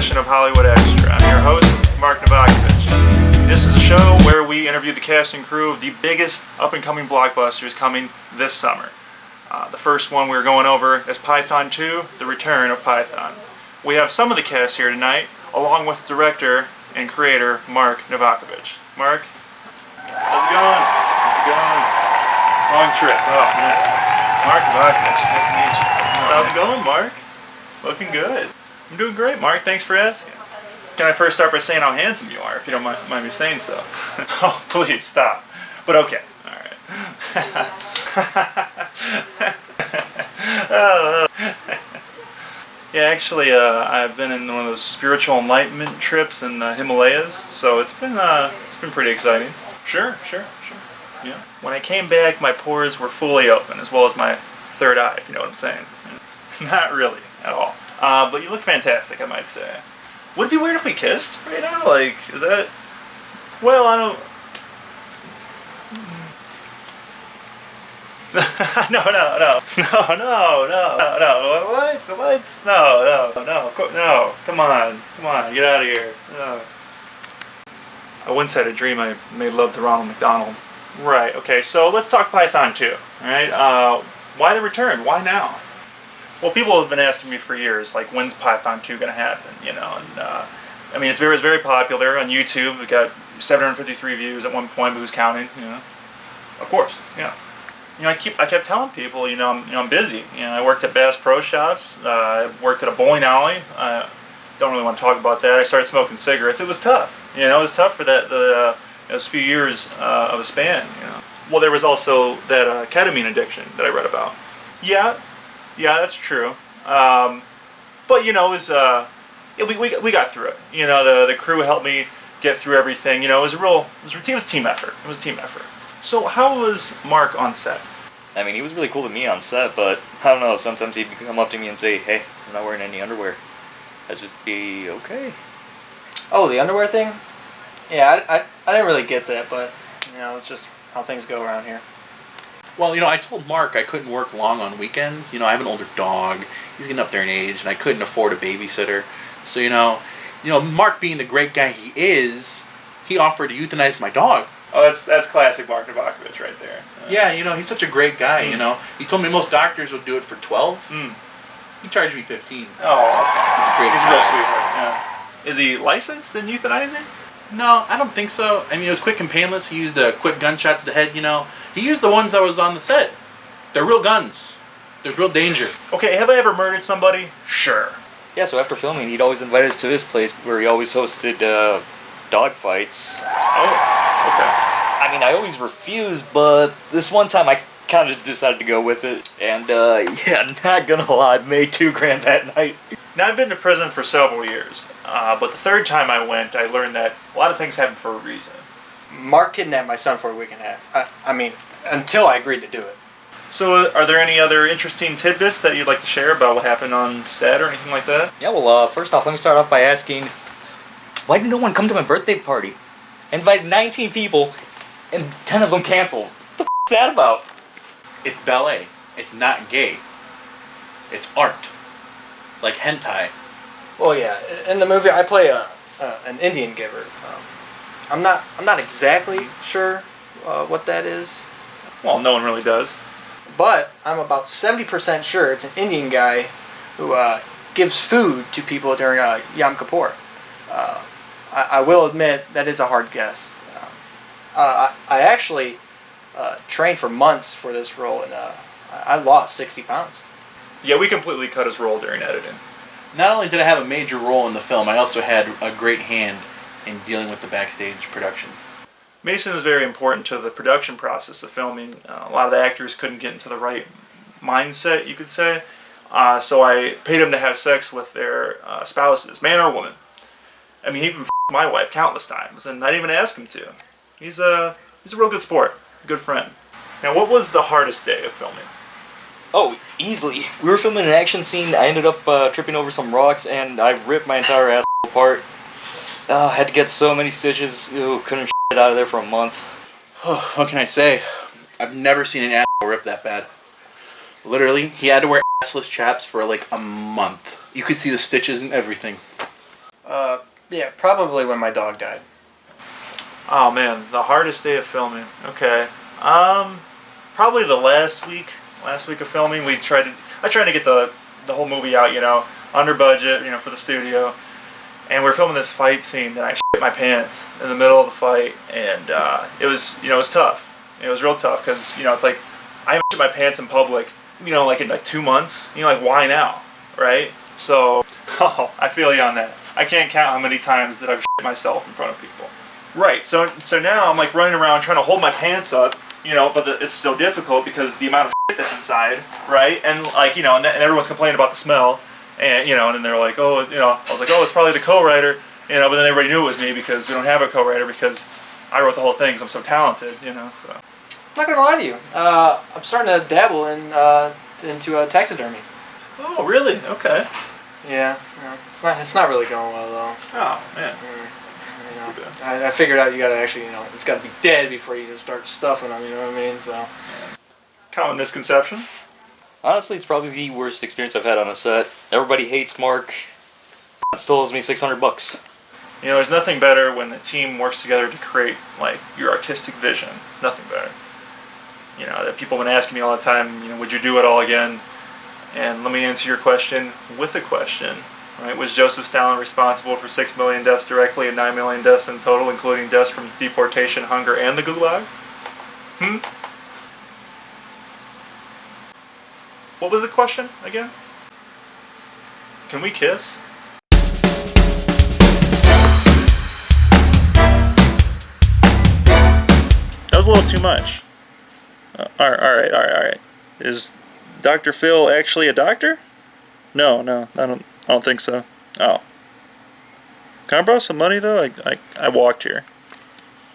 edition of Hollywood Extra. I'm your host, Mark Novakovich. This is a show where we interview the cast and crew of the biggest up-and-coming blockbusters coming this summer. The first one we're going over is Python 2, The Return of Python. We have some of the cast here tonight, along with director and creator Mark Novakovich. Mark, how's it going? How's it going? Long trip. Oh, man. Mark Novakovich, nice to meet you. How's it going, Mark? Looking good. I'm doing great, Mark. Thanks for asking. Can I first start by saying how handsome you are, if you don't mind me saying so? Oh, please, stop. But okay. All right. Yeah, actually, I've been in one of those spiritual enlightenment trips in the Himalayas, so it's been pretty exciting. Sure. Yeah. When I came back, my pores were fully open, as well as my third eye, if you know what I'm saying. Not really, at all. But you look fantastic, I might say. Would it be weird if we kissed right now? Like, is that... Well, I don't... No. What? No. Of course, no. Come on. Get out of here. No. I once had a dream I made love to Ronald McDonald. Right, okay, so let's talk Python 2, alright? Why the return? Why now? Well, people have been asking me for years, like, when's Python 2 gonna happen, you know, and, I mean, it's very popular on YouTube. We got 753 views at one point, but who's counting, you know? Of course, yeah. You know, I kept telling people, I'm busy. You know, I worked at Bass Pro Shops, I worked at a bowling alley. Don't really want to talk about that. I started smoking cigarettes. It was tough. You know, it was tough for those few years of a span, you know. Well, there was also that ketamine addiction that I read about. Yeah, that's true. But you know, it was we got through it. You know, the crew helped me get through everything. You know, it was a team effort. It was a team effort. So how was Mark on set? I mean, he was really cool to me on set, but I don't know, sometimes he'd come up to me and say, "Hey, I'm not wearing any underwear." I'd just be okay. Oh, the underwear thing? Yeah, I didn't really get that, but, you know, it's just how things go around here. Well, you know, I told Mark I couldn't work long on weekends. You know, I have an older dog. He's getting up there in age, and I couldn't afford a babysitter. So, you know, Mark being the great guy he is, he offered to euthanize my dog. Oh, that's classic Mark Novakovich right there. Yeah, you know, he's such a great guy, you know. He told me most doctors would do it for 12. He charged me 15. Oh, that's nice. It's a great He's guy. a real sweetheart, yeah. Is he licensed in euthanizing? No, I don't think so. I mean, it was quick and painless. He used a quick gunshot to the head, you know. He used the ones that was on the set. They're real guns. There's real danger. Okay, have I ever murdered somebody? Sure. Yeah, so after filming, he'd always invite us to his place where he always hosted dog fights. Oh, okay. I mean, I always refused, but this one time I kind of decided to go with it. And, yeah, not gonna lie, I made $2,000 that night. Now, I've been to prison for several years, but the third time I went, I learned that a lot of things happen for a reason. Mark kidnapped my son for a week and a half. I mean, until I agreed to do it. So, are there any other interesting tidbits that you'd like to share about what happened on set or anything like that? Yeah, well, first off, let me start off by asking, why did no one come to my birthday party? I invited 19 people, and 10 of them canceled. What the f*** is that about? It's ballet. It's not gay. It's art. Like hentai. Well, yeah, in the movie I play an Indian giver. I'm not exactly sure what that is. Well, no one really does. But I'm about 70% sure it's an Indian guy who gives food to people during Yom Kippur. I will admit that is a hard guess. I actually trained for months for this role, and I lost 60 pounds. Yeah, we completely cut his role during editing. Not only did I have a major role in the film, I also had a great hand in dealing with the backstage production. Mason was very important to the production process of filming. A lot of the actors couldn't get into the right mindset, you could say. So I paid him to have sex with their spouses, man or woman. I mean, he even f***ed my wife countless times, and I didn't even ask him to. He's a real good sport, a good friend. Now, what was the hardest day of filming? Oh, easily. We were filming an action scene. I ended up tripping over some rocks, and I ripped my entire ass apart. Had to get so many stitches. Ew, couldn't shit out of there for a month. What can I say? I've never seen an asshole rip that bad. Literally, he had to wear assless chaps for like a month. You could see the stitches and everything. Yeah, probably when my dog died. Oh man, the hardest day of filming. Okay. Probably the last week of filming. I tried to get the whole movie out, under budget, for the studio. And we were filming this fight scene that I shit my pants in the middle of the fight, and it was, it was tough. It was real tough because, it's like I haven't shit my pants in public, like in like 2 months. Like why now, right? So, I feel you on that. I can't count how many times that I've shit myself in front of people. Right. So now I'm like running around trying to hold my pants up, but it's so difficult because the amount of shit that's inside, right? And like, and everyone's complaining about the smell. And, and then they're like, oh, I was like, oh, it's probably the co-writer, but then everybody knew it was me because we don't have a co-writer because I wrote the whole thing because I'm so talented, so. I'm not gonna lie to you. I'm starting to dabble into taxidermy. Oh, really? Okay. Yeah. It's not really going well though. Oh, man. That's too bad. I figured out you gotta actually, it's gotta be dead before you just start stuffing them. You know what I mean? So. Common misconception. Honestly, it's probably the worst experience I've had on a set. Everybody hates Mark. It still owes me $600. There's nothing better when a team works together to create, like, your artistic vision. Nothing better. That people have been asking me all the time, would you do it all again? And let me answer your question with a question. Right? Was Joseph Stalin responsible for 6 million deaths directly and 9 million deaths in total, including deaths from deportation, hunger, and the Gulag? What was the question again? Can we kiss? That was a little too much. All right. Is Dr. Phil actually a doctor? No, I don't think so. Oh. Can I borrow some money though? I walked here.